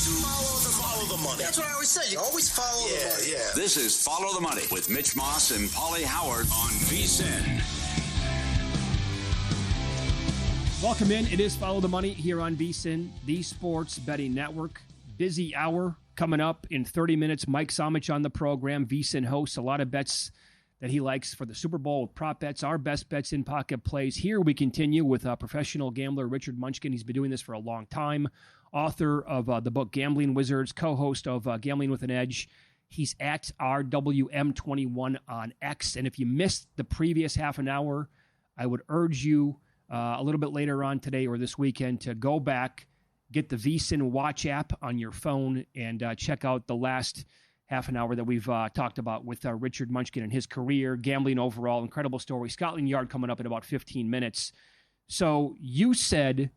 Follow the money. That's what I always say. You always follow the money. Yeah. This is Follow the Money with Mitch Moss and Pauly Howard on VSiN. Welcome in. It is Follow the Money here on VSiN, the Sports Betting Network. Busy hour coming up in 30 minutes. Mike Somich on the program. VSiN hosts a lot of bets that he likes for the Super Bowl with prop bets, our best bets in pocket plays. Here we continue with professional gambler Richard Munchkin. He's been doing this for a long time. Author of the book Gambling Wizards, co-host of Gambling with an Edge. He's at RWM21 on X. And if you missed the previous half an hour, I would urge you a little bit later on today or this weekend to go back, get the VSiN Watch app on your phone, and check out the last half an hour that we've talked about with Richard Munchkin and his career, gambling overall, incredible story. Scotland Yard coming up in about 15 minutes. So you said,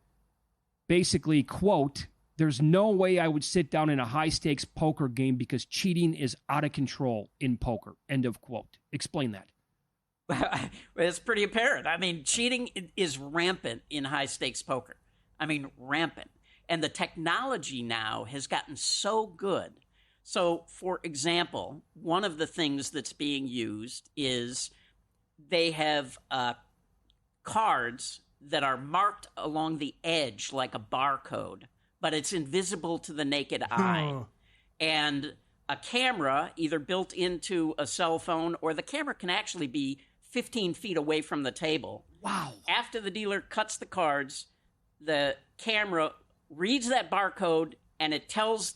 basically, quote, there's no way I would sit down in a high-stakes poker game because cheating is out of control in poker, end of quote. Explain that. It's pretty apparent. I mean, cheating is rampant in high-stakes poker. I mean, rampant. And the technology now has gotten so good. So, for example, one of the things that's being used is they have cards that are marked along the edge like a barcode, but it's invisible to the naked eye. And a camera, either built into a cell phone, or the camera can actually be 15 feet away from the table. Wow. After the dealer cuts the cards, the camera reads that barcode, and it tells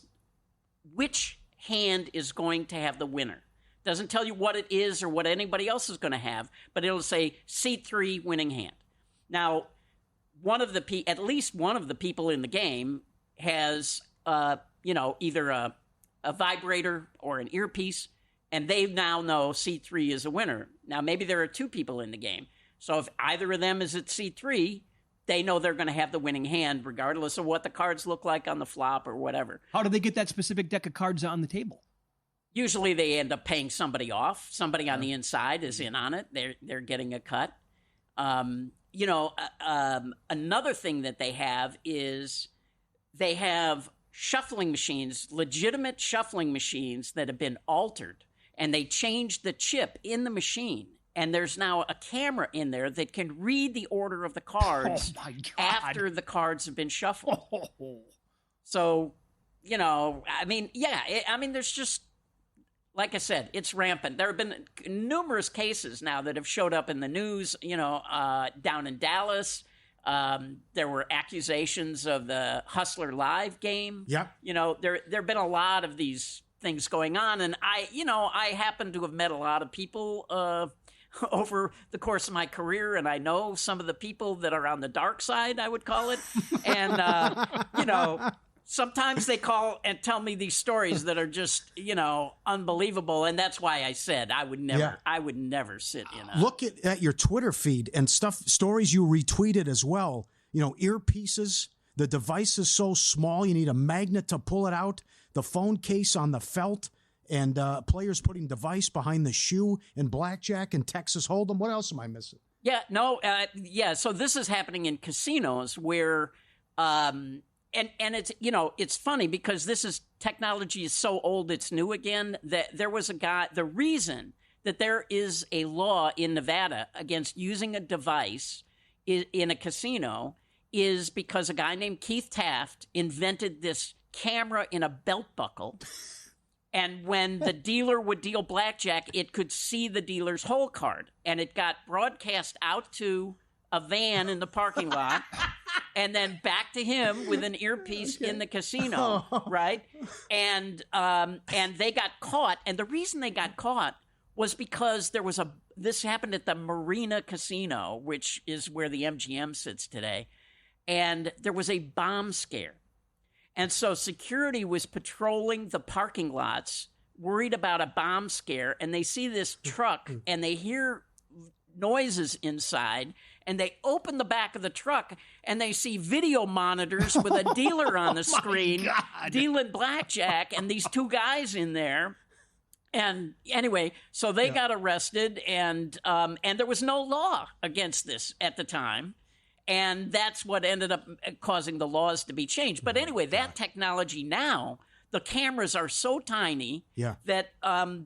which hand is going to have the winner. Doesn't tell you what it is or what anybody else is going to have, but it'll say C3 winning hand. Now, at least one of the people in the game has, either a vibrator or an earpiece, and they now know C3 is a winner. Now, maybe there are two people in the game. So if either of them is at C3, they know they're going to have the winning hand, regardless of what the cards look like on the flop or whatever. How do they get that specific deck of cards on the table? Usually they end up paying somebody off. Somebody on the inside is in on it. They're getting a cut. Another thing that they have is they have shuffling machines, legitimate shuffling machines that have been altered, and they changed the chip in the machine. And there's now a camera in there that can read the order of the cards after the cards have been shuffled. So, there's just, like I said, it's rampant. There have been numerous cases now that have showed up in the news, down in Dallas. There were accusations of the Hustler Live game. Yep. There have been a lot of these things going on. And I happen to have met a lot of people over the course of my career, and I know some of the people that are on the dark side, I would call it. And, sometimes they call and tell me these stories that are just, unbelievable. And that's why I said I would never sit in a... Look at your Twitter feed and stories you retweeted as well. Earpieces, the device is so small, you need a magnet to pull it out, the phone case on the felt, and players putting device behind the shoe in blackjack and Texas Hold'em. What else am I missing? So this is happening in casinos where, and it's, it's funny because technology is so old it's new again, that there was a guy, the reason that there is a law in Nevada against using a device in a casino is because a guy named Keith Taft invented this camera in a belt buckle. And when the dealer would deal blackjack, it could see the dealer's hole card. And it got broadcast out to a van in the parking lot and then back to him with an earpiece in the casino, right? And they got caught. And the reason they got caught was because this happened at the Marina Casino, which is where the MGM sits today. And there was a bomb scare. And so security was patrolling the parking lots, worried about a bomb scare, and they see this truck, and they hear noises inside, and they open the back of the truck, and they see video monitors with a dealer on the screen dealing blackjack, and these two guys in there. And anyway, so they got arrested, and there was no law against this at the time. And that's what ended up causing the laws to be changed. But anyway, that technology now, the cameras are so tiny that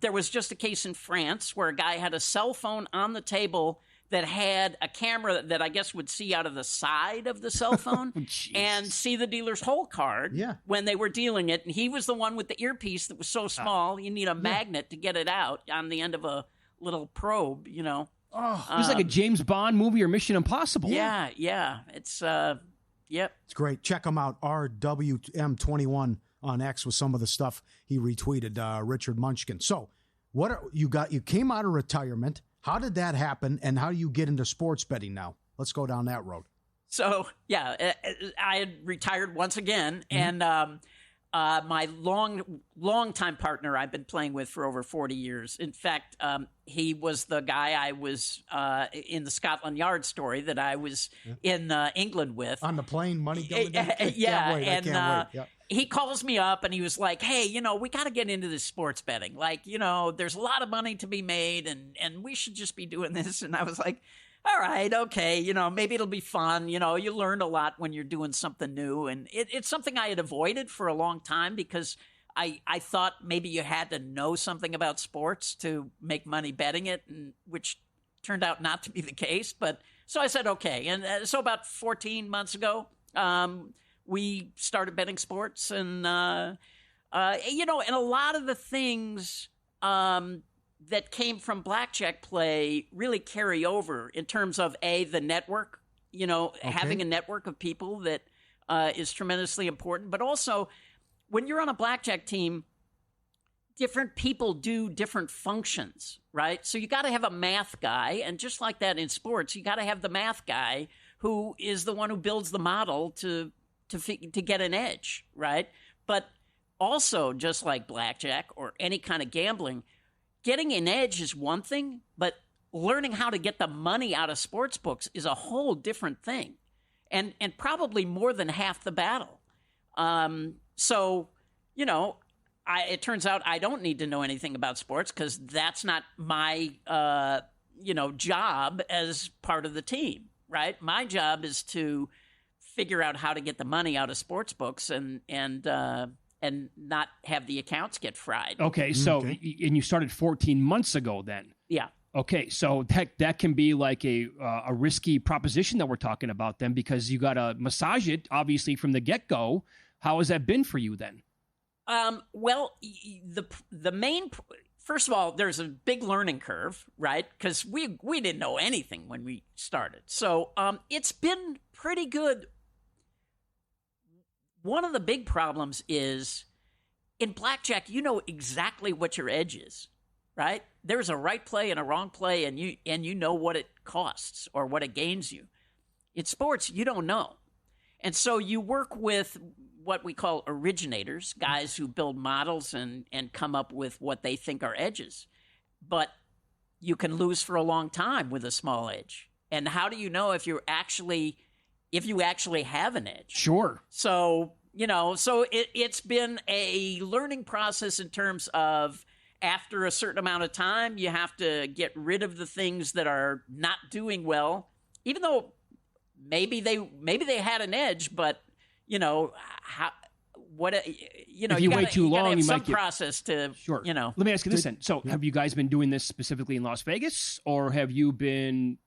there was just a case in France where a guy had a cell phone on the table that had a camera that I guess would see out of the side of the cell phone and see the dealer's hole card when they were dealing it. And he was the one with the earpiece that was so small, you need a magnet to get it out on the end of a little probe, you know. Oh, it was like a James Bond movie or Mission Impossible. Yeah. It's, It's great. Check him out, RWM21 on X with some of the stuff he retweeted, Richard Munchkin. So you came out of retirement. How did that happen, and how do you get into sports betting now? Let's go down that road. So, I had retired once again, and my long-time partner I've been playing with for over 40 years. In fact, he was the guy I was in the Scotland Yard story that I was in England with. On the plane, money going down? I can't wait. He calls me up and he was like, hey, we got to get into this sports betting. Like, there's a lot of money to be made and we should just be doing this. And I was like, all right, okay, maybe it'll be fun. You learn a lot when you're doing something new. And it's something I had avoided for a long time because I thought maybe you had to know something about sports to make money betting it, which turned out not to be the case. But so I said, okay. And so about 14 months ago, we started betting sports, and and a lot of the things that came from blackjack play really carry over in terms of the network. Having a network of people that is tremendously important, but also when you're on a blackjack team, different people do different functions, right? So you got to have a math guy, and just like that in sports, you got to have the math guy who is the one who builds the model to get an edge, right? But also, just like blackjack or any kind of gambling, getting an edge is one thing, but learning how to get the money out of sports books is a whole different thing, and probably more than half the battle. It turns out I don't need to know anything about sports because that's not my job as part of the team, right? My job is to figure out how to get the money out of sports books and not have the accounts get fried. Okay, so and you started 14 months ago then. Yeah. Okay, so that can be like a risky proposition that we're talking about then, because you got to massage it obviously from the get-go. How has that been for you then? Well, the main first of all, there's a big learning curve, right? Because we didn't know anything when we started, so it's been pretty good. One of the big problems is in blackjack, you know exactly what your edge is, right? There's a right play and a wrong play, and you know what it costs or what it gains you. In sports, you don't know. And so you work with what we call originators, guys who build models and come up with what they think are edges. But you can lose for a long time with a small edge. And how do you know if you actually have an edge? Sure. So, it's been a learning process in terms of after a certain amount of time, you have to get rid of the things that are not doing well, even though maybe they had an edge, but if you wait too long, you might get process to, sure. Let me ask you this then. So have you guys been doing this specifically in Las Vegas, or have you been?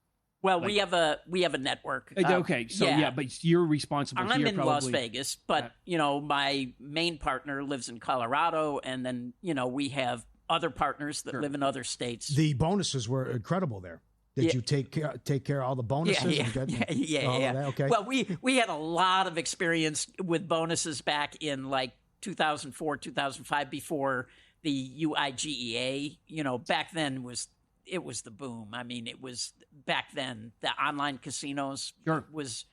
Well, we have a network. Okay, so but you're responsible. I'm in Las Vegas, but my main partner lives in Colorado, and then we have other partners that live in other states. The bonuses were incredible there. Did you take care of all the bonuses? Yeah. Okay. Well, we had a lot of experience with bonuses back in like 2004, 2005, before the UIGEA. Back then it was the boom. I mean, it was back then the online casinos was.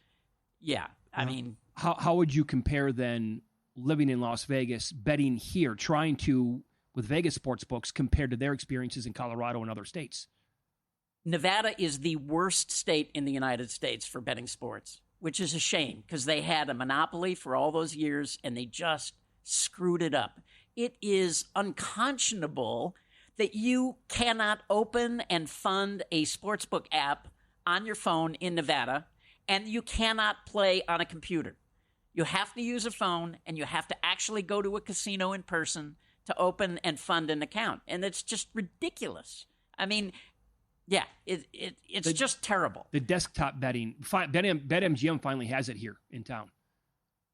Yeah, I mean, how would you compare then living in Las Vegas, betting here, trying to with Vegas sports books compared to their experiences in Colorado and other states? Nevada is the worst state in the United States for betting sports, which is a shame because they had a monopoly for all those years and they just screwed it up. It is unconscionable that you cannot open and fund a sportsbook app on your phone in Nevada And you cannot play on a computer. You have to use a phone, and you have to actually go to a casino in person to open and fund an account. And it's just ridiculous. I mean, yeah, it's just terrible. The desktop betting, BetMGM finally has it here in town.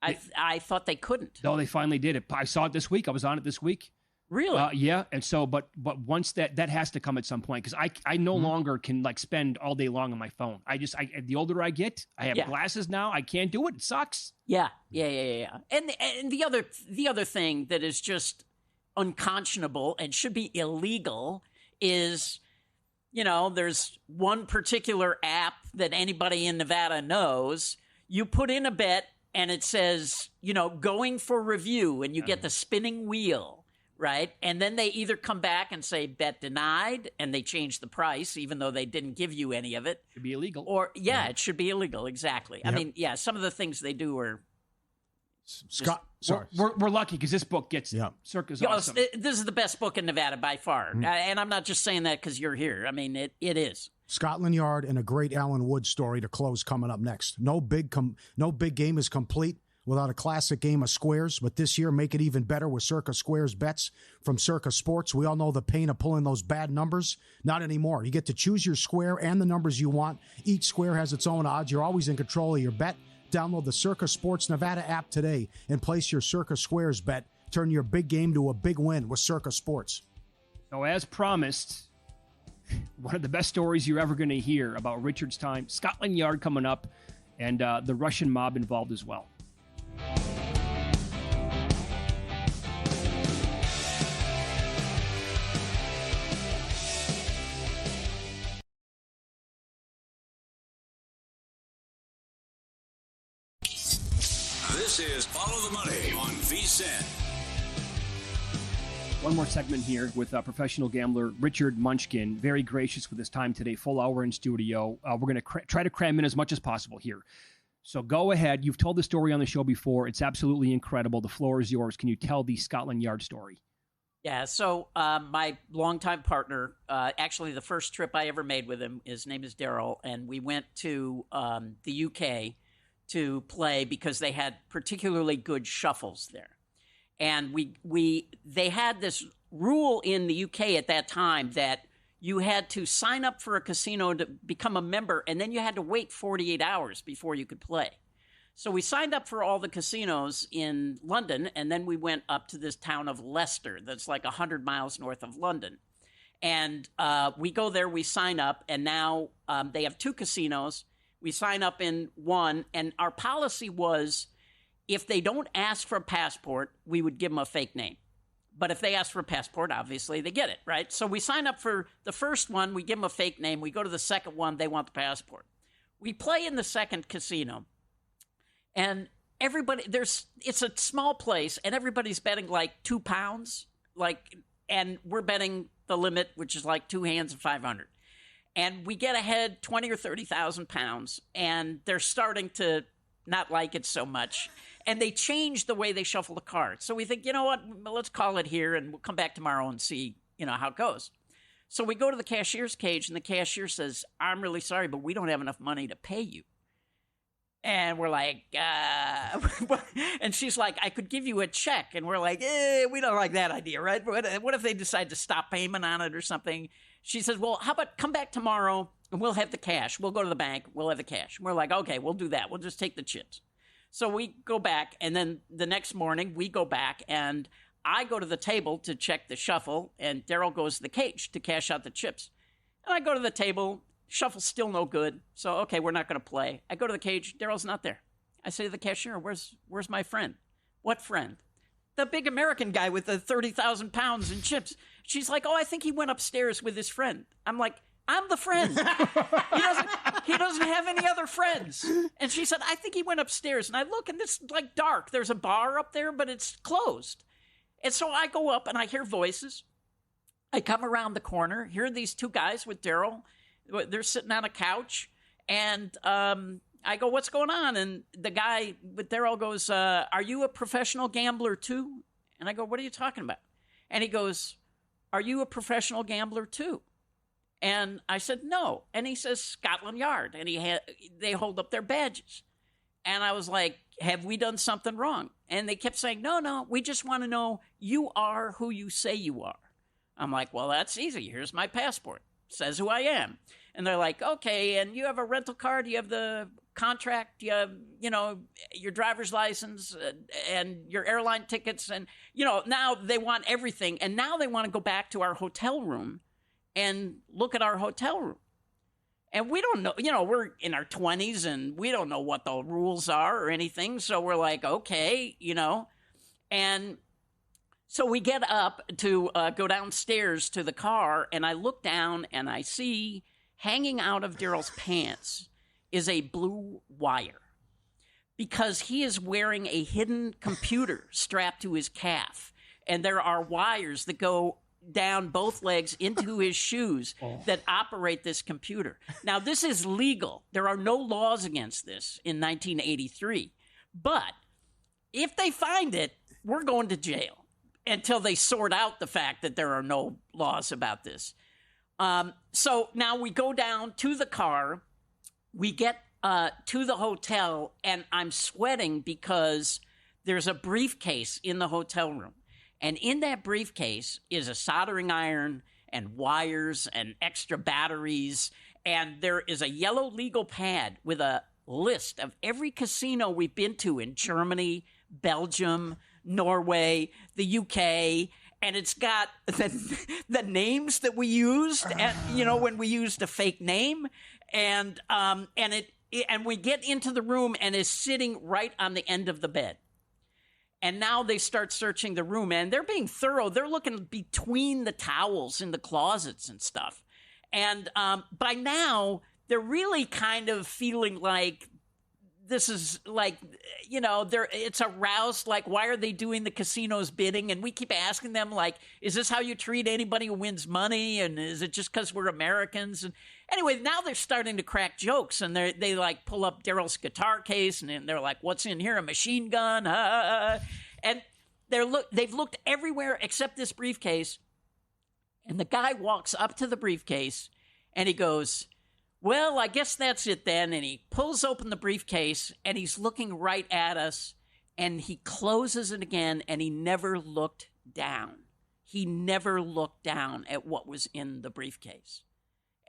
I thought they couldn't. No, they finally did it. I saw it this week. I was on it this week. Really? Yeah. And so, but once that has to come at some point, because I no longer can like spend all day long on my phone. The older I get, I have glasses now. I can't do it. It sucks. Yeah. And the other thing that is just unconscionable and should be illegal is, there's one particular app that anybody in Nevada knows. You put in a bet and it says, going for review, and you get the spinning wheel. Right. And then they either come back and say bet denied, and they change the price, even though they didn't give you any of it. Should be illegal. Or, it should be illegal. Exactly. Yep. I mean, some of the things they do are. Scott, sorry. We're lucky because this book gets Circa's awesome. This is the best book in Nevada by far. And I'm not just saying that because you're here. I mean, it is. Scotland Yard and a great Alan Wood story to close coming up next. No big game is complete without a classic game of squares, but this year make it even better with Circa Squares bets from Circa Sports. We all know the pain of pulling those bad numbers. Not anymore. You get to choose your square and the numbers you want. Each square has its own odds. You're always in control of your bet. Download the Circa Sports Nevada app today and place your Circa Squares bet. Turn your big game to a big win with Circa Sports. So as promised, one of the best stories you're ever going to hear about Richard's time, Scotland Yard coming up, and the Russian mob involved as well. This is Follow the Money on VSiN. One more segment here with professional gambler Richard Munchkin. Very gracious with his time today. Full hour in studio. We're going to try to cram in as much as possible here. So go ahead. You've told the story on the show before. It's absolutely incredible. The floor is yours. Can you tell the Scotland Yard story? Yeah, so my longtime partner, actually the first trip I ever made with him, his name is Daryl, and we went to the UK to play because they had particularly good shuffles there. And they had this rule in the UK at that time that you had to sign up for a casino to become a member, and then you had to wait 48 hours before you could play. So we signed up for all the casinos in London, and then we went up to this town of Leicester that's like 100 miles north of London. And we go there, we sign up, and now they have two casinos. We sign up in one, and our policy was if they don't ask for a passport, we would give them a fake name. But if they ask for a passport, obviously they get it, right? So we sign up for the first one, we give them a fake name. We go to the second one, they want the passport. We play in the second casino, and everybody, it's a small place, and everybody's betting like £2, and we're betting the limit, which is like two hands of 500. And we get ahead 20 or 30,000 pounds, and they're starting to not like it so much. And they change the way they shuffle the cards. So we think, you know what, let's call it here, and we'll come back tomorrow and see, how it goes. So we go to the cashier's cage, and the cashier says, I'm really sorry, but we don't have enough money to pay you. And we're like, and she's like, I could give you a check. And we're like, we don't like that idea, right? What if they decide to stop payment on it or something? She says, well, how about come back tomorrow and we'll have the cash. We'll go to the bank. We'll have the cash. We're like, okay, we'll do that. We'll just take the chips. So we go back, and then the next morning we go back, and I go to the table to check the shuffle, and Daryl goes to the cage to cash out the chips. And I go to the table, shuffle's still no good, so okay, we're not going to play. I go to the cage, Daryl's not there. I say to the cashier, where's my friend? What friend? The big American guy with the 30,000 pounds in chips. She's like, I think he went upstairs with his friend. I'm like, I'm the friend. He doesn't have any other friends. And she said, I think he went upstairs. And I look, and it's like dark. There's a bar up there, but it's closed. And so I go up, and I hear voices. I come around the corner, hear these two guys with Daryl. They're sitting on a couch. And I go, what's going on? And the guy with Daryl goes, are you a professional gambler too? And I go, what are you talking about? And he goes, are you a professional gambler too? And I said, no. And he says, Scotland Yard. And they hold up their badges. And I was like, have we done something wrong? And they kept saying, no, we just want to know you are who you say you are. I'm like, well, that's easy. Here's my passport. Says who I am. And they're like, okay, and you have a rental card? You have the contract? You have, your driver's license and your airline tickets? And, now they want everything. And now they want to go back to our hotel room and look at our hotel room. And we don't know, we're in our 20s and we don't know what the rules are or anything. So we're like, okay, And so we get up to go downstairs to the car, and I look down and I see hanging out of Daryl's pants is a blue wire because he is wearing a hidden computer strapped to his calf. And there are wires that go down both legs into his shoes that operate this computer. Now, this is legal. There are no laws against this in 1983. But if they find it, we're going to jail until they sort out the fact that there are no laws about this. So now we go down to the car. We get to the hotel, and I'm sweating because there's a briefcase in the hotel room. And in that briefcase is a soldering iron and wires and extra batteries. And there is a yellow legal pad with a list of every casino we've been to in Germany, Belgium, Norway, the UK. And it's got the names that we used, when we used a fake name. And we get into the room, and is sitting right on the end of the bed. And now they start searching the room, and they're being thorough. They're looking between the towels in the closets and stuff. And by now, they're really kind of feeling like this is like, it's aroused. Like, why are they doing the casino's bidding? And we keep asking them, like, is this how you treat anybody who wins money? And is it just because we're Americans? And anyway, now they're starting to crack jokes, and they like pull up Daryl's guitar case, and they're like, what's in here? A machine gun? And they've looked everywhere except this briefcase. And the guy walks up to the briefcase, and he goes, well, I guess that's it then. And he pulls open the briefcase, and he's looking right at us, and he closes it again, and he never looked down. He never looked down at what was in the briefcase.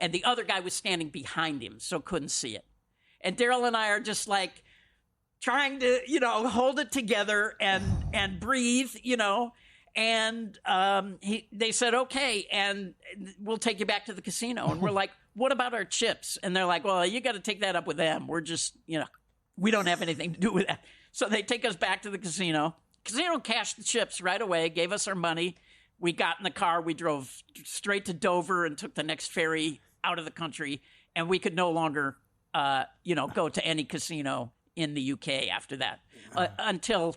And the other guy was standing behind him, so couldn't see it. And Daryl and I are just like trying to, hold it together and breathe, And they said, okay, and we'll take you back to the casino. And we're like, what about our chips? And they're like, well, you got to take that up with them. We're just, we don't have anything to do with that. So they take us back to the casino. Casino cashed the chips right away, gave us our money. We got in the car. We drove straight to Dover and took the next ferry out of the country. And we could no longer, go to any casino in the UK after that until,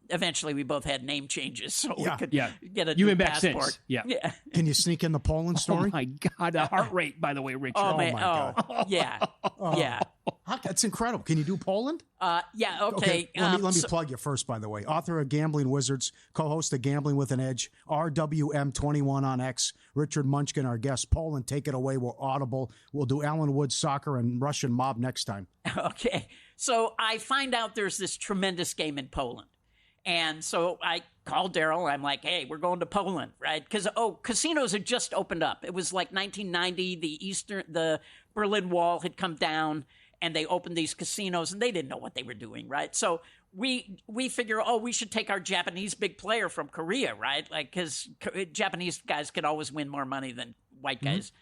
eventually we both had name changes. So we could get a new passport. Since. Yeah. Can you sneak in the Poland story? Oh, my God. The heart rate, by the way, Richard. Oh my God. Yeah. Yeah. That's incredible. Can you do Poland? Yeah, okay. Let me plug you first, by the way. Author of Gambling Wizards, co-host of Gambling with an Edge, RWM21 on X, Richard Munchkin, our guest. Poland, take it away. We're Audible. We'll do Alan Woods soccer and Russian mob next time. Okay. So I find out there's this tremendous game in Poland. And so I called Daryl. I'm like, hey, we're going to Poland, right? Because, casinos had just opened up. It was like 1990. The Berlin Wall had come down, and they opened these casinos, and they didn't know what they were doing, right? So we figure, we should take our Japanese big player from Korea, right? Like, because Japanese guys could always win more money than white guys.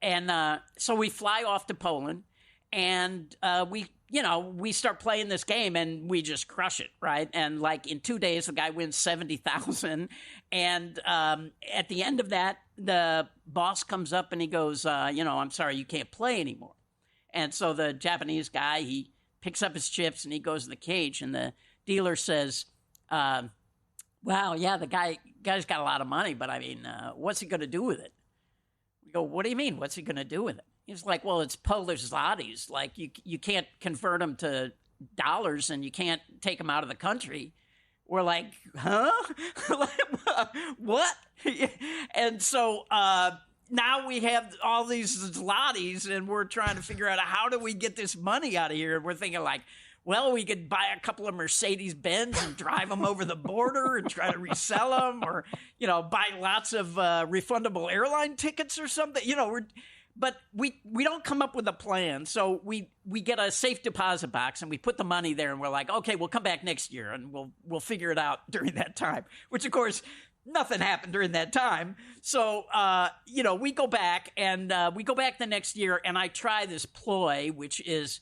Mm-hmm. And so we fly off to Poland, and we start playing this game, and we just crush it, right? And like in 2 days, the guy wins $70,000. And at the end of that, the boss comes up and he goes, I'm sorry, you can't play anymore. And so the Japanese guy, he picks up his chips and he goes to the cage, and the dealer says, wow, yeah, the guy's got a lot of money, but I mean, what's he going to do with it? We go, what do you mean? What's he going to do with it? He's like, well, it's Polish zlotys. Like, you can't convert them to dollars, and you can't take them out of the country. We're like, huh? What? And so now we have all these zlotys, and we're trying to figure out how do we get this money out of here. And we're thinking like, well, we could buy a couple of Mercedes-Benz and drive them over the border and try to resell them, or, buy lots of refundable airline tickets or something. But we don't come up with a plan. So we get a safe deposit box and we put the money there, and we're like, okay, we'll come back next year and we'll figure it out during that time, which of course nothing happened during that time. So, we go back the next year, and I try this ploy, which is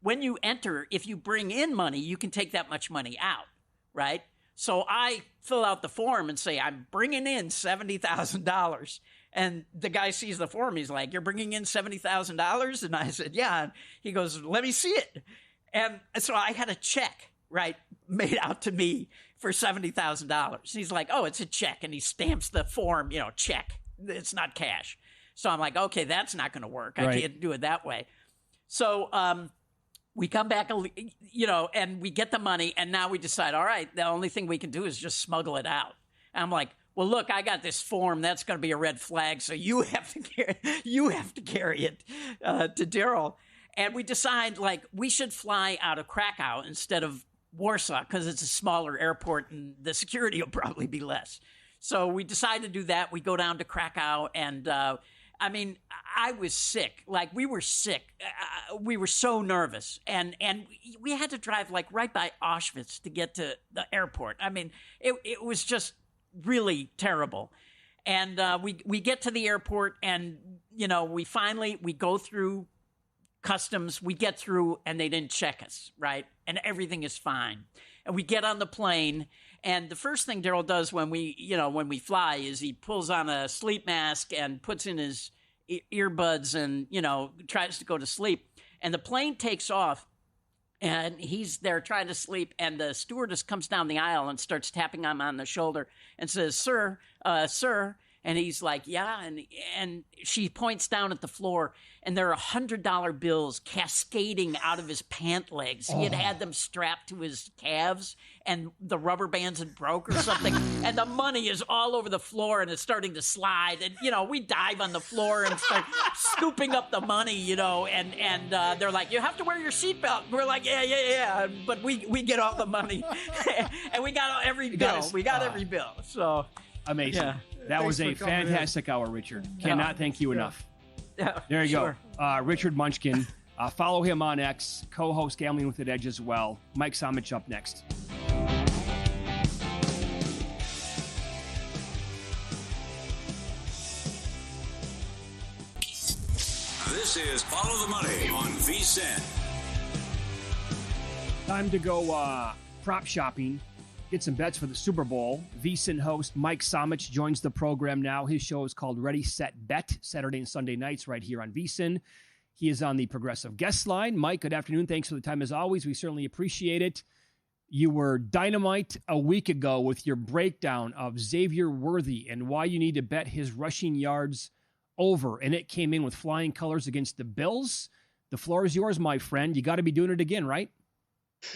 when you enter, if you bring in money, you can take that much money out, right? So I fill out the form and say, I'm bringing in $70,000. And the guy sees the form. He's like, you're bringing in $70,000? And I said, yeah. And he goes, let me see it. And so I had a check, right, made out to me for $70,000. He's like, oh, it's a check. And he stamps the form, check. It's not cash. So I'm like, okay, that's not going to work. I can't do it that way. So we come back, and we get the money. And now we decide, all right, the only thing we can do is just smuggle it out. And I'm like, well, look, I got this form. That's going to be a red flag. So you have to carry it to Daryl. And we decide, like, we should fly out of Krakow instead of Warsaw because it's a smaller airport and the security will probably be less. So we decide to do that. We go down to Krakow, and I was sick. Like, we were sick. We were so nervous, and we had to drive like right by Auschwitz to get to the airport. I mean, it was just really terrible. And we get to the airport, and we go through customs. We get through, and they didn't check us, right? And everything is fine. And we get on the plane, and the first thing Daryl does when we fly is he pulls on a sleep mask and puts in his earbuds and tries to go to sleep. And the plane takes off, and he's there trying to sleep, and the stewardess comes down the aisle and starts tapping him on the shoulder and says, sir. And he's like, yeah. And she points down at the floor, and there are $100 bills cascading out of his pant legs. He had them strapped to his calves, and the rubber bands had broke or something. And the money is all over the floor, and it's starting to slide. And, we dive on the floor and start scooping up the money, and they're like, you have to wear your seatbelt. We're like, yeah. But we get all the money. And we got every bill. We got every bill. So amazing. Yeah. That was a fantastic hour, Richard. Cannot thank you enough. Yeah, there you go. Richard Munchkin. Follow him on X. Co-host Gambling with an Edge as well. Mike Somich up next. This is Follow the Money on VSiN. Time to go prop shopping. Get some bets for the Super Bowl. VSiN host Mike Somich joins the program now. His show is called Ready, Set, Bet, Saturday and Sunday nights right here on VSiN. He is on the Progressive Guest Line. Mike, good afternoon. Thanks for the time as always. We certainly appreciate it. You were dynamite a week ago with your breakdown of Xavier Worthy and why you need to bet his rushing yards over, and it came in with flying colors against the Bills. The floor is yours, my friend. You got to be doing it again, right?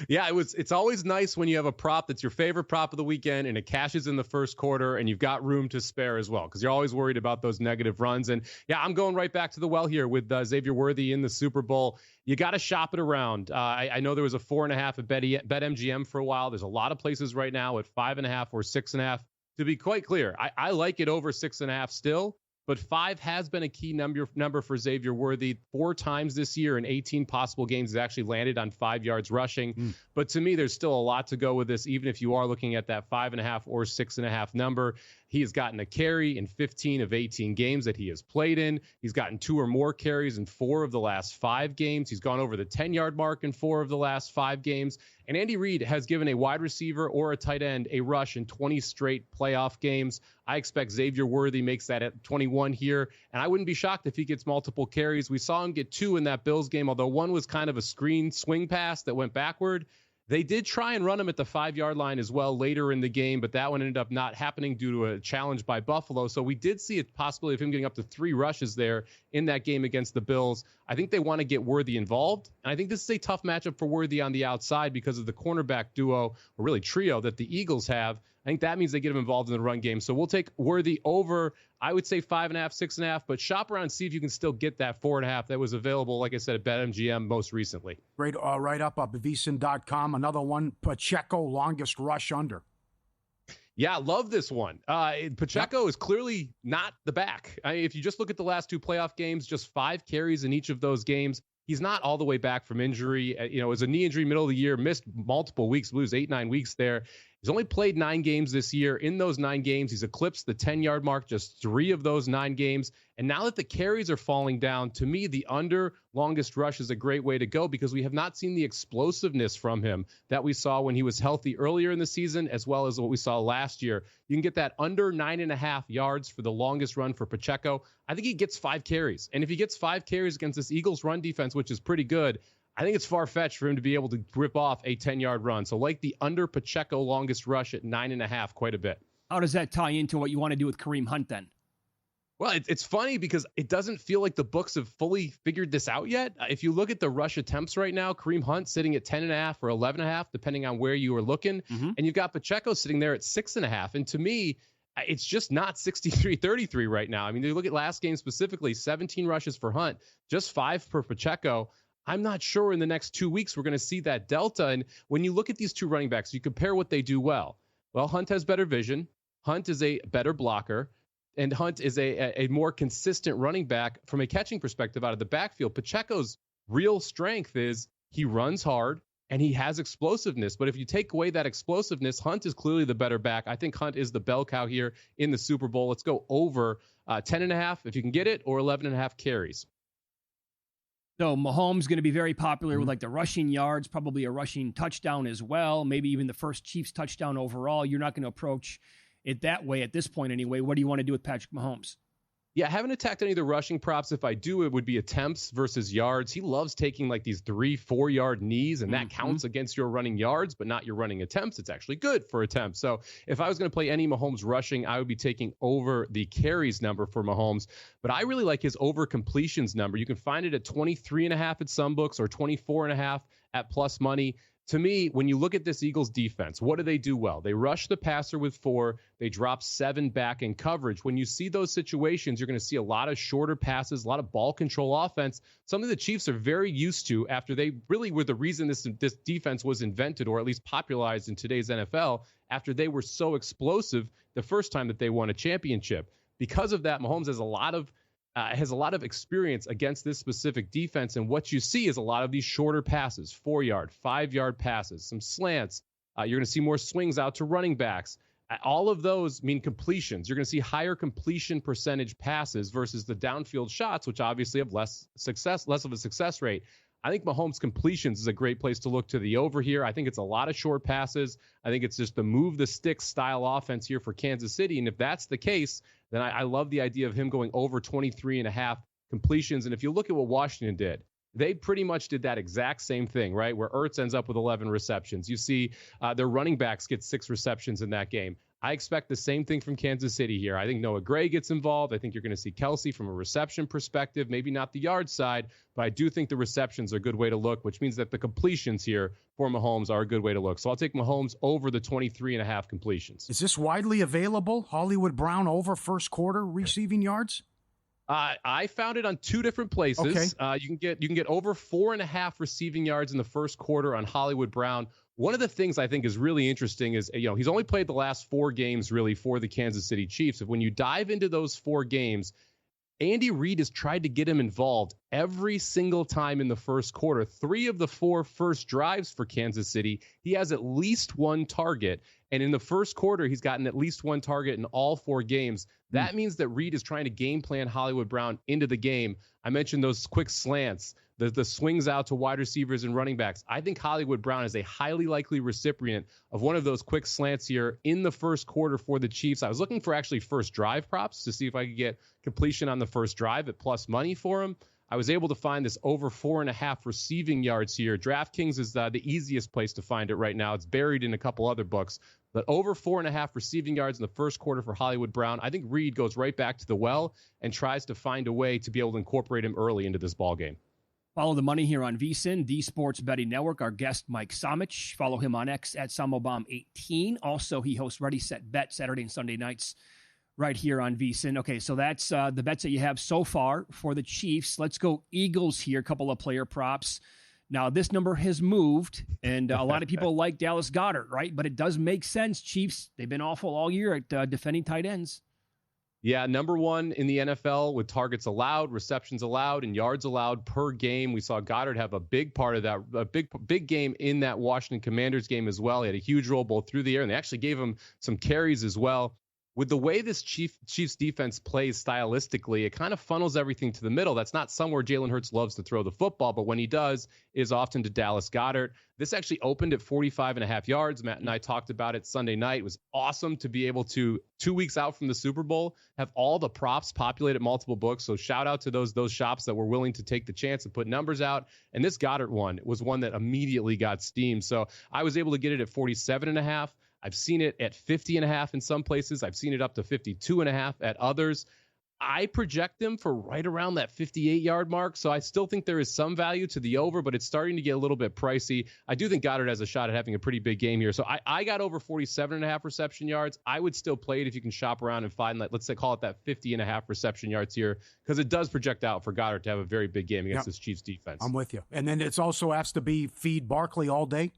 Yeah, it's always nice when you have a prop that's your favorite prop of the weekend and it cashes in the first quarter and you've got room to spare as well, because you're always worried about those negative runs. And yeah, I'm going right back to the well here with Xavier Worthy in the Super Bowl. You got to shop it around. I know there was a 4.5 at BetMGM for a while. There's a lot of places right now at 5.5 or 6.5. To be quite clear, I like it over 6.5 still. But 5 has been a key number for Xavier Worthy. 4 times this year in 18 possible games has actually landed on 5 yards rushing. But to me, there's still a lot to go with this, even if you are looking at that 5.5 or 6.5 number. He has gotten a carry in 15 of 18 games that he has played in. He's gotten 2 or more carries in 4 of the last 5 games. He's gone over the 10-yard mark in 4 of the last 5 games. And Andy Reid has given a wide receiver or a tight end a rush in 20 straight playoff games. I expect Xavier Worthy makes that at 21 here, and I wouldn't be shocked if he gets multiple carries. We saw him get 2 in that Bills game, although one was kind of a screen swing pass that went backward. They did try and run him at the 5-yard line as well later in the game, but that one ended up not happening due to a challenge by Buffalo. So we did see a possibility of him getting up to 3 rushes there in that game against the Bills. I think they want to get Worthy involved, and I think this is a tough matchup for Worthy on the outside because of the cornerback duo, or really trio, that the Eagles have. I think that means they get him involved in the run game. So we'll take Worthy over, I would say 5.5, 6.5, but shop around and see if you can still get that 4.5 that was available, like I said, at BetMGM most recently. Great write up at VSiN.com. Another one, Pacheco, longest rush under. Yeah, I love this one. Pacheco is clearly not the back. If you just look at the last 2 playoff games, just 5 carries in each of those games. He's not all the way back from injury. It was a knee injury middle of the year, missed multiple weeks, lose 8-9 weeks there. He's only played 9 games this year. In those 9 games, he's eclipsed the 10-yard mark, just 3 of those 9 games. And now that the carries are falling down, to me, the under longest rush is a great way to go because we have not seen the explosiveness from him that we saw when he was healthy earlier in the season, as well as what we saw last year. You can get that under 9.5 yards for the longest run for Pacheco. I think he gets 5 carries. And if he gets 5 carries against this Eagles run defense, which is pretty good, I think it's far-fetched for him to be able to rip off a 10-yard run. So like the under Pacheco longest rush at 9.5 quite a bit. How does that tie into what you want to do with Kareem Hunt then? Well, it's funny because it doesn't feel like the books have fully figured this out yet. If you look at the rush attempts right now, Kareem Hunt sitting at 10.5 or 11.5, depending on where you are looking. Mm-hmm. And you've got Pacheco sitting there at 6.5. And to me, it's just not 63-33 right now. I mean, you look at last game specifically, 17 rushes for Hunt, just 5 per Pacheco. I'm not sure in the next 2 weeks we're going to see that delta. And when you look at these two running backs, you compare what they do well. Well, Hunt has better vision. Hunt is a better blocker. And Hunt is a more consistent running back from a catching perspective out of the backfield. Pacheco's real strength is he runs hard and he has explosiveness. But if you take away that explosiveness, Hunt is clearly the better back. I think Hunt is the bell cow here in the Super Bowl. Let's go over 10.5 if you can get it, or 11.5 carries. So Mahomes going to be very popular with like the rushing yards, probably a rushing touchdown as well, maybe even the first Chiefs touchdown overall. You're not going to approach it that way at this point anyway. What do you want to do with Patrick Mahomes? Yeah, I haven't attacked any of the rushing props. If I do, it would be attempts versus yards. He loves taking like these 3-4 yard knees, and that counts against your running yards, but not your running attempts. It's actually good for attempts. So if I was going to play any Mahomes rushing, I would be taking over the carries number for Mahomes. But I really like his over completions number. You can find it at 23.5 at some books or 24.5 at plus money. To me, when you look at this Eagles defense, what do they do well? They rush the passer with 4. They drop 7 back in coverage. When you see those situations, you're going to see a lot of shorter passes, a lot of ball control offense, something the Chiefs are very used to after they really were the reason this defense was invented, or at least popularized in today's NFL, after they were so explosive the first time that they won a championship. Because of that, Mahomes has a lot of experience against this specific defense, and what you see is a lot of these shorter passes, 4-yard, 5-yard passes, some slants. You're going to see more swings out to running backs. All of those mean completions. You're going to see higher completion percentage passes versus the downfield shots, which obviously have less of a success rate. I think Mahomes completions is a great place to look to the over here. I think it's a lot of short passes. I think it's just the move the stick style offense here for Kansas City. And if that's the case, then I love the idea of him going over 23.5 completions. And if you look at what Washington did, they pretty much did that exact same thing, right? Where Ertz ends up with 11 receptions. You see their running backs get 6 receptions in that game. I expect the same thing from Kansas City here. I think Noah Gray gets involved. I think you're going to see Kelsey from a reception perspective, maybe not the yard side, but I do think the receptions are a good way to look, which means that the completions here for Mahomes are a good way to look. So I'll take Mahomes over the 23.5 completions. Is this widely available? Hollywood Brown over first quarter receiving yards? I found it on 2 different places. Okay. You can get over 4.5 receiving yards in the first quarter on Hollywood Brown. One of the things I think is really interesting is, he's only played the last 4 games really for the Kansas City Chiefs. If when you dive into those 4 games, Andy Reid has tried to get him involved every single time in the first quarter. 3 of the 4 first drives for Kansas City, he has at least 1 target. And in the first quarter, he's gotten at least 1 target in all 4 games. That means that Reid is trying to game plan Hollywood Brown into the game. I mentioned those quick slants, the swings out to wide receivers and running backs. I think Hollywood Brown is a highly likely recipient of one of those quick slants here in the first quarter for the Chiefs. I was looking for actually first drive props to see if I could get completion on the first drive at plus money for him. I was able to find this over 4.5 receiving yards here. DraftKings is the easiest place to find it right now. It's buried in a couple other books. But over 4.5 receiving yards in the first quarter for Hollywood Brown. I think Reid goes right back to the well and tries to find a way to be able to incorporate him early into this ball game. Follow the money here on VSiN, the Sports Betting Network. Our guest, Mike Somich. Follow him on X at Samobomb18. Also, he hosts Ready, Set, Bet Saturday and Sunday nights right here on VSiN. Okay, so that's the bets that you have so far for the Chiefs. Let's go Eagles here, a couple of player props. Now, this number has moved, and a lot of people like Dallas Goedert, right? But it does make sense. Chiefs, they've been awful all year at defending tight ends. Yeah, number one in the NFL with targets allowed, receptions allowed, and yards allowed per game. We saw Goddard have a big part of that, a big game in that Washington Commanders game as well. He had a huge role both through the air, and they actually gave him some carries as well. With the way this Chiefs defense plays stylistically, it kind of funnels everything to the middle. That's not somewhere Jalen Hurts loves to throw the football, but when he does, it is often to Dallas Goedert. This actually opened at 45.5 yards. Matt and I talked about it Sunday night. It was awesome to be able to, 2 weeks out from the Super Bowl, have all the props populated multiple books. So shout out to those shops that were willing to take the chance and put numbers out. And this Goddard one was one that immediately got steamed. So I was able to get it at 47.5. I've seen it at 50.5 in some places. I've seen it up to 52.5 at others. I project them for right around that 58-yard mark, so I still think there is some value to the over, but it's starting to get a little bit pricey. I do think Goddard has a shot at having a pretty big game here, so I got over 47.5 reception yards. I would still play it if you can shop around and find, let's say, call it that 50.5 reception yards here, because it does project out for Goddard to have a very big game against this Chiefs defense. I'm with you. And then it's also has to be feed Barkley all day.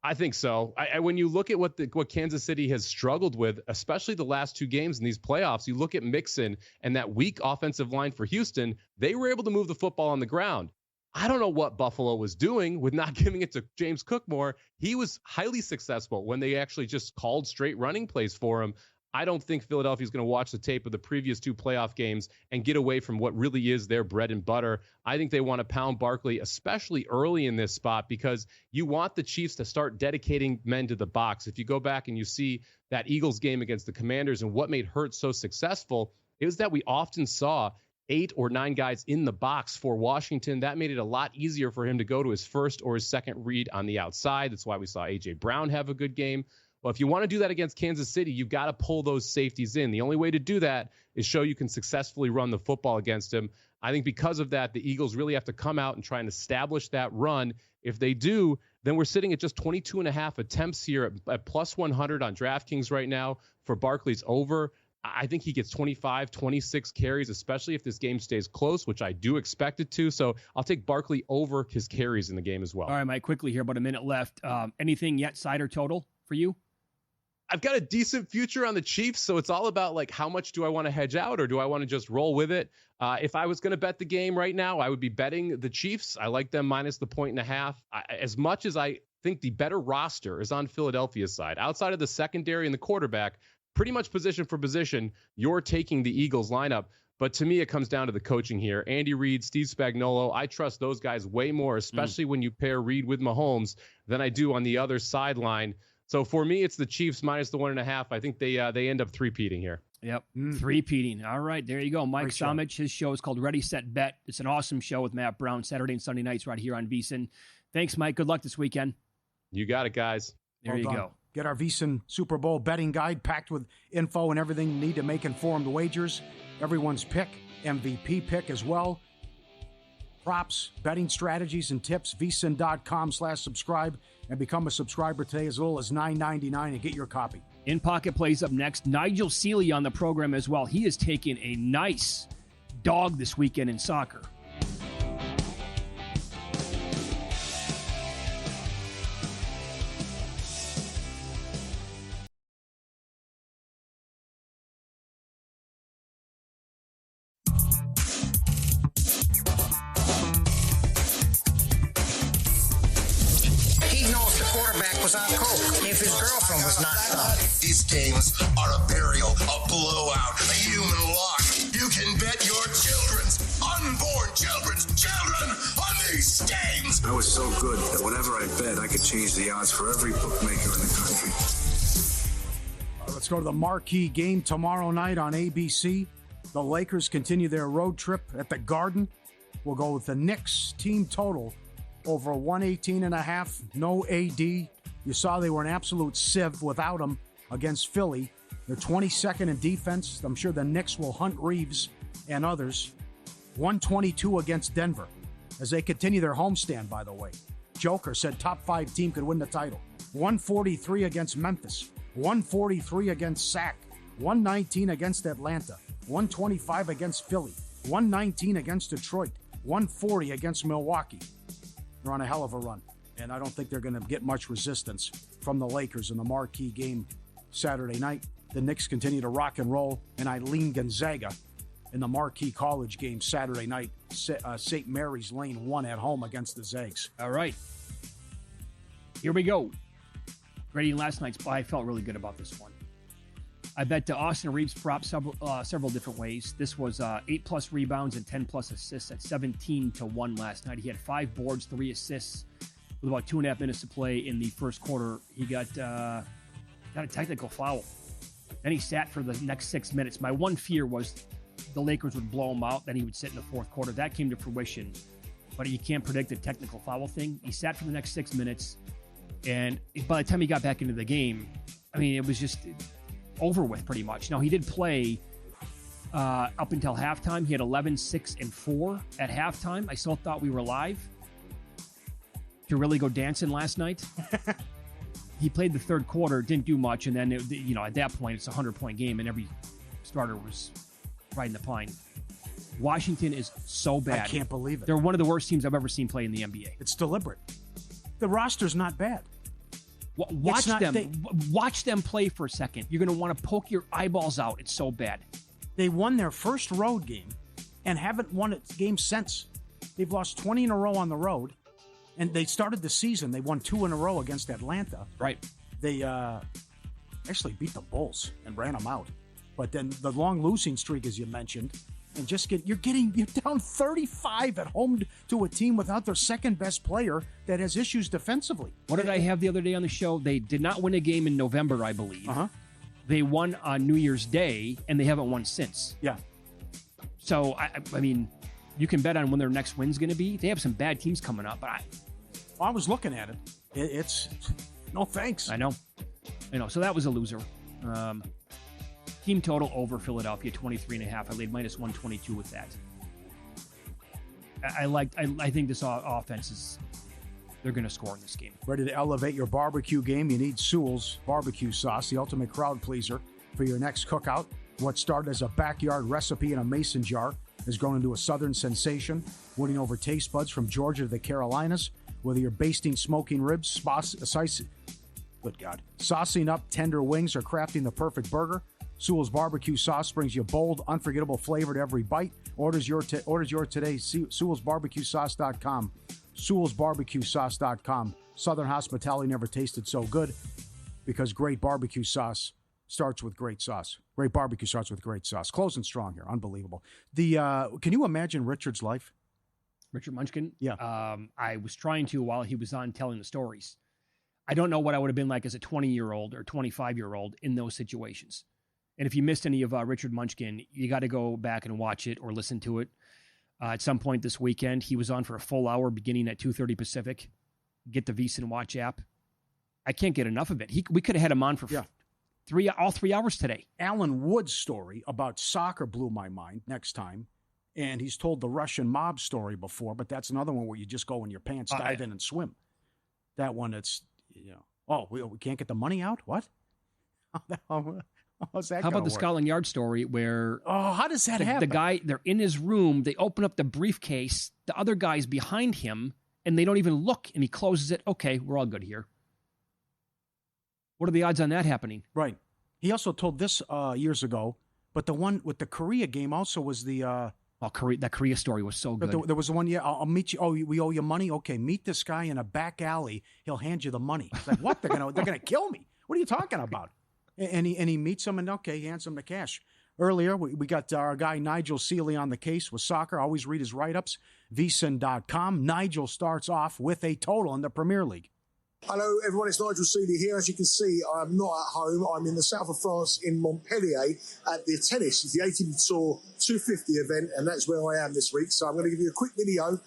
I think so. When you look at what Kansas City has struggled with, especially the last two games in these playoffs, you look at Mixon and that weak offensive line for Houston, they were able to move the football on the ground. I don't know what Buffalo was doing with not giving it to James Cook more. He was highly successful when they actually just called straight running plays for him. I don't think Philadelphia is going to watch the tape of the previous two playoff games and get away from what really is their bread and butter. I think they want to pound Barkley, especially early in this spot, because you want the Chiefs to start dedicating men to the box. If you go back and you see that Eagles game against the Commanders and what made Hurts so successful, it was that we often saw 8 or 9 guys in the box for Washington. That made it a lot easier for him to go to his first or his second read on the outside. That's why we saw A.J. Brown have a good game. Well, if you want to do that against Kansas City, you've got to pull those safeties in. The only way to do that is show you can successfully run the football against him. I think because of that, the Eagles really have to come out and try and establish that run. If they do, then we're sitting at just 22.5 attempts here at plus 100 on DraftKings right now for Barkley's over. I think he gets 25, 26 carries, especially if this game stays close, which I do expect it to. So I'll take Barkley over his carries in the game as well. All right, Mike, quickly here, about a minute left. Anything yet, side or total for you? I've got a decent future on the Chiefs, so it's all about like how much do I want to hedge out or do I want to just roll with it? If I was going to bet the game right now, I would be betting the Chiefs. I like them minus the 1.5. As much as I think the better roster is on Philadelphia's side, outside of the secondary and the quarterback, pretty much position for position, you're taking the Eagles lineup. But to me, it comes down to the coaching here. Andy Reid, Steve Spagnuolo, I trust those guys way more, especially when you pair Reid with Mahomes, than I do on the other sideline. So for me, it's the Chiefs minus the 1.5. I think they end up three-peating here. Yep, three-peating. All right, there you go. Mike Somich, his show is called Ready, Set, Bet. It's an awesome show with Matt Brown, Saturday and Sunday nights right here on VSiN. Thanks, Mike. Good luck this weekend. You got it, guys. There you go. Get our VSiN Super Bowl betting guide packed with info and everything you need to make informed wagers. Everyone's pick, MVP pick as well. Props, betting strategies, and tips. VSiN.com/subscribe and become a subscriber today as little as $9.99 and get your copy. In Pocket plays up next. Nigel Seeley on the program as well. He is taking a nice dog this weekend in soccer. If his girlfriend was not stoned. These games are a burial, a blowout, a human lock. You can bet your children's unborn children on these games. I was so good that whenever I bet, I could change the odds for every bookmaker in the country. Let's go to the marquee game tomorrow night on ABC. The Lakers continue their road trip at the Garden. We'll go with the Knicks team total over 118.5. No AD. You saw they were an absolute sieve without him against Philly. They're 22nd in defense. I'm sure the Knicks will hunt Reeves and others. 122 against Denver. as they continue their homestand, by the way. Joker said top 5 team could win the title. 143 against Memphis. 143 against Sac. 119 against Atlanta. 125 against Philly. 119 against Detroit. 140 against Milwaukee. They're on a hell of a run. And I don't think they're going to get much resistance from the Lakers in the marquee game Saturday night. The Knicks continue to rock and roll. And Eileen Gonzaga in the marquee college game Saturday night. St. Mary's Lane won at home against the Zags. All right. Here we go. Grading last night's play, I felt really good about this one. I bet Austin Reeves props several different ways. This was 8+ rebounds and 10+ assists at 17-1 last night. He had 5 boards, 3 assists with about 2.5 minutes to play in the first quarter. He got a technical foul. Then he sat for the next 6 minutes. My one fear was the Lakers would blow him out, then he would sit in the fourth quarter. That came to fruition, but you can't predict the technical foul thing. He sat for the next 6 minutes, and by the time he got back into the game, I mean, it was just over with pretty much. Now, he did play up until halftime. He had 11, 6, and 4 at halftime. I still thought we were live to really go dancing last night. He played the third quarter, didn't do much, and then, at that point, it's a 100-point game, and every starter was riding the pine. Washington is so bad. I can't believe it. They're one of the worst teams I've ever seen play in the NBA. It's deliberate. The roster's not bad. Watch them play for a second. You're going to want to poke your eyeballs out. It's so bad. They won their first road game and haven't won a game since. They've lost 20 in a row on the road, and they started the season. They won 2 in a row against Atlanta. Right. They actually beat the Bulls and ran them out. But then the long losing streak, as you mentioned, and you're down 35 at home to a team without their second best player that has issues defensively. What did I have the other day on the show? They did not win a game in November, I believe. Uh-huh. They won on New Year's Day, and they haven't won since. Yeah. So, I mean, you can bet on when their next win's going to be. They have some bad teams coming up, but I was looking at it. It's no thanks. I know. So that was a loser. Team total over Philadelphia, 23.5. I laid minus 122 with that. I think this offense is, they're going to score in this game. Ready to elevate your barbecue game? You need Sewell's barbecue sauce, the ultimate crowd pleaser for your next cookout. What started as a backyard recipe in a mason jar has grown into a southern sensation, winning over taste buds from Georgia to the Carolinas. Whether you're basting smoking ribs, saucing up tender wings, or crafting the perfect burger, Sewell's barbecue sauce brings you bold, unforgettable flavor to every bite. Orders your today. Sewell'sBarbecueSauce.com. Sewell'sBarbecueSauce.com. Southern hospitality never tasted so good because great barbecue sauce starts with great sauce. Great barbecue starts with great sauce. Closing strong here. Unbelievable. Can you imagine Richard's life? Richard Munchkin? Yeah. I was trying to while he was on telling the stories. I don't know what I would have been like as a 20-year-old or 25-year-old in those situations. And if you missed any of Richard Munchkin, you got to go back and watch it or listen to it. At some point this weekend, he was on for a full hour beginning at 2:30 Pacific. Get the VSiN Watch app. I can't get enough of it. We could have had him on for all 3 hours today. Alan Wood's story about soccer blew my mind next time. And he's told the Russian mob story before, but that's another one where you just go in your pants, dive in and swim. That one, it's, we can't get the money out? What? How's that How about the work? Scotland Yard story where... how does that happen? The guy, they're in his room, they open up the briefcase, the other guy's behind him, and they don't even look, and he closes it. Okay, we're all good here. What are the odds on that happening? Right. He also told this years ago, but the one with the Korea game also was the... that Korea story was so good. But there was the one, I'll meet you. Oh, we owe you money? Okay, meet this guy in a back alley. He'll hand you the money. It's like, what? They're gonna kill me. What are you talking about? And he meets him, and he hands him the cash. Earlier, we got our guy Nigel Seeley on the case with soccer. Always read his write-ups, VSiN.com. Nigel starts off with a total in the Premier League. Hello everyone, it's Nigel Seeley here. As you can see, I'm not at home. I'm in the south of France in Montpellier at the tennis. It's the ATP Tour 250 event, and that's where I am this week. So I'm going to give you a quick video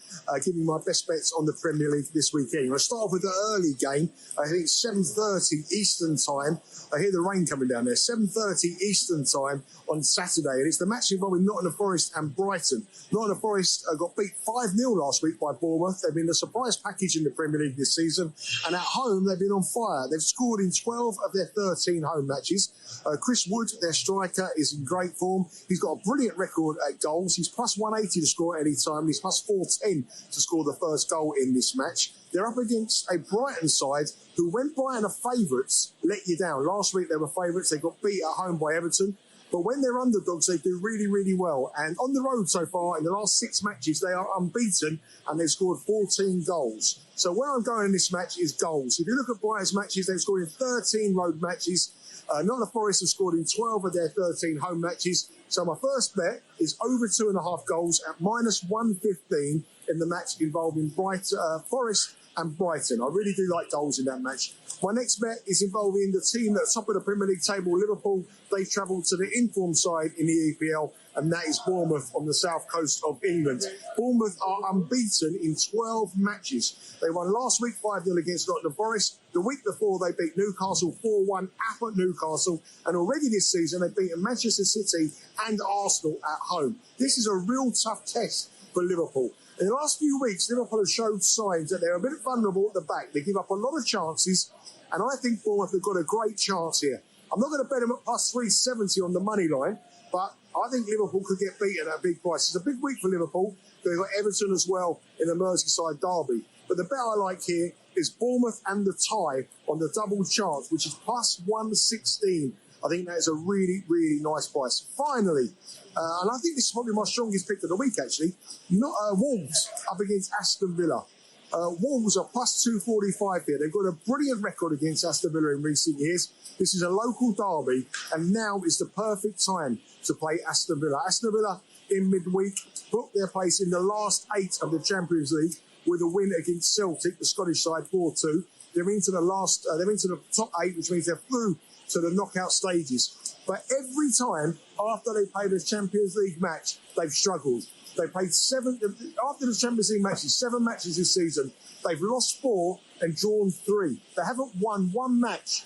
giving my best bets on the Premier League this weekend. I'm going to start off with the early game. I think it's 7:30 Eastern time. I hear the rain coming down there. 7:30 Eastern time on Saturday, and it's the match involving Nottingham Forest and Brighton. Nottingham Forest got beat 5-0 last week by Bournemouth. They've been the surprise package in the Premier League this season, and at home they've been on fire. They've scored in 12 of their 13 home matches. Chris Wood, their striker, is in great form. He's got a brilliant record at goals. He's plus 180 to score at any time. He's plus 410 to score the first goal in this match. They're up against a Brighton side who, when Brighton are favourites, let you down. Last week they were favourites. They got beat at home by Everton. But when they're underdogs, they do really, really well. And on the road so far, in the last 6 matches, they are unbeaten and they've scored 14 goals. So where I'm going in this match is goals. If you look at Brighton's matches, they've scored in 13 road matches. Nottingham Forest have scored in 12 of their 13 home matches. So my first bet is over 2.5 goals at minus 115 in the match involving Forest and Brighton. I really do like goals in that match. My next bet is involving the team at the top of the Premier League table, Liverpool. They've travelled to the informed side in the EPL, and that is Bournemouth on the south coast of England. Bournemouth are unbeaten in 12 matches. They won last week 5-0 against Nottingham Forest. The week before, they beat Newcastle 4-1 at Newcastle. And already this season, they've beaten Manchester City and Arsenal at home. This is a real tough test for Liverpool. In the last few weeks, Liverpool have showed signs that they're a bit vulnerable at the back. They give up a lot of chances, and I think Bournemouth have got a great chance here. I'm not going to bet them at plus 370 on the money line, but I think Liverpool could get beaten at a big price. It's a big week for Liverpool. They've got Everton as well in the Merseyside derby. But the bet I like here is Bournemouth and the tie on the double chance, which is plus 116. I think that is a really, really nice price. Finally, and I think this is probably my strongest pick of the week, actually, Wolves up against Aston Villa. Wolves are plus 245 here. They've got a brilliant record against Aston Villa in recent years. This is a local derby, and now is the perfect time to play Aston Villa. Aston Villa in midweek booked their place in the last 8 of the Champions League with a win against Celtic, the Scottish side, 4-2. They're into the top 8, which means they're through to the knockout stages. But every time after they played a Champions League match, they've struggled. They played after the Champions League matches, 7 matches this season. They've lost 4 and drawn 3. They haven't won 1 match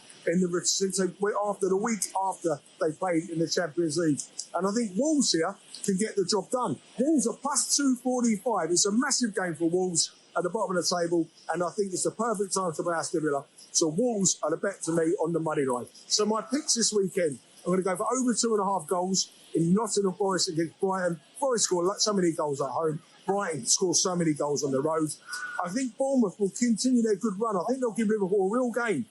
since after the week after they played in the Champions League. And I think Wolves here can get the job done. Wolves are plus 245. It's a massive game for Wolves at the bottom of the table, and I think it's the perfect time to play Aston Villa. So Wolves are the bet to me on the money line. So my picks this weekend, I'm going to go for over 2.5 goals in Nottingham Forest against Brighton. Forest score so many goals at home. Brighton scores so many goals on the road. I think Bournemouth will continue their good run. I think they'll give Liverpool a real game.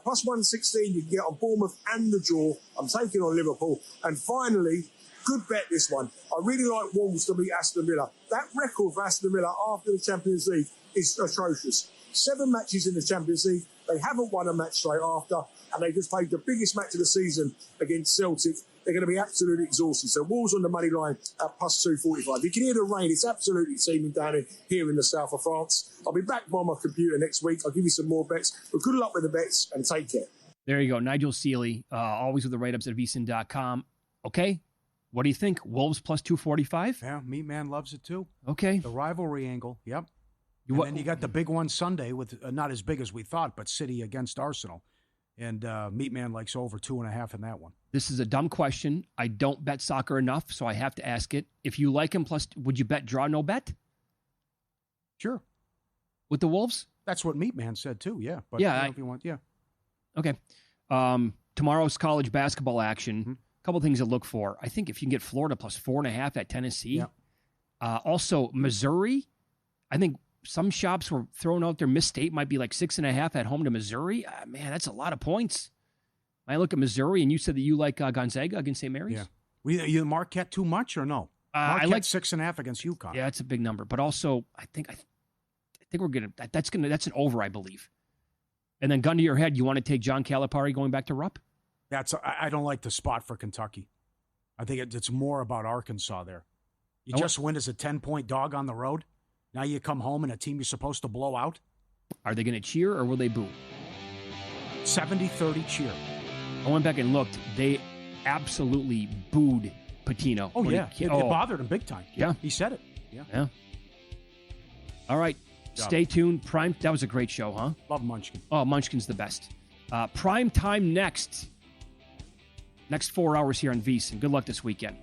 Plus 116 you can get on Bournemouth and the draw. I'm taking on Liverpool. And finally, good bet this one. I really like Wolves to beat Aston Villa. That record for Aston Villa after the Champions League is atrocious. 7 matches in the Champions League. They haven't won a match straight after, and they just played the biggest match of the season against Celtic. They're going to be absolutely exhausted. So Wolves on the money line at plus 245. You can hear the rain. It's absolutely teeming down here in the south of France. I'll be back by my computer next week. I'll give you some more bets. But good luck with the bets and take care. There you go. Nigel Seeley, always with the write-ups at VSiN.com. Okay. What do you think? Wolves plus 245? Yeah, Meat Man loves it too. Okay. The rivalry angle. Yep. And then you got the big one Sunday with not as big as we thought, but City against Arsenal. And Meat Man likes over 2.5 in that one. This is a dumb question. I don't bet soccer enough, so I have to ask it. If you like him plus, would you bet draw no bet? Sure. With the Wolves? That's what Meat Man said too, yeah. But yeah. If you want, yeah. Okay. Tomorrow's college basketball action. Mm-hmm. A couple things to look for. I think if you can get Florida plus 4.5 at Tennessee. Yeah. Also, Missouri. I think some shops were throwing out there. Miss State might be like 6.5 at home to Missouri. Man, that's a lot of points. I look at Missouri, and you said that you like Gonzaga against St. Mary's. Yeah. You Marquette too much or no? Marquette I like 6.5 against UConn. Yeah, it's a big number. But also, I think we're that's an over, I believe. And then gun to your head, you want to take John Calipari going back to Rupp? I don't like the spot for Kentucky. I think it's more about Arkansas there. You just win as a 10-point dog on the road. Now you come home and a team you're supposed to blow out. Are they going to cheer or will they boo? 70-30 cheer. I went back and looked. They absolutely booed Patino. Oh, yeah. It bothered him big time. Yeah. He said it. Yeah. All right. Stay tuned. That was a great show, huh? Love Munchkin. Oh, Munchkin's the best. Prime time next 4 hours here on VSiN. Good luck this weekend.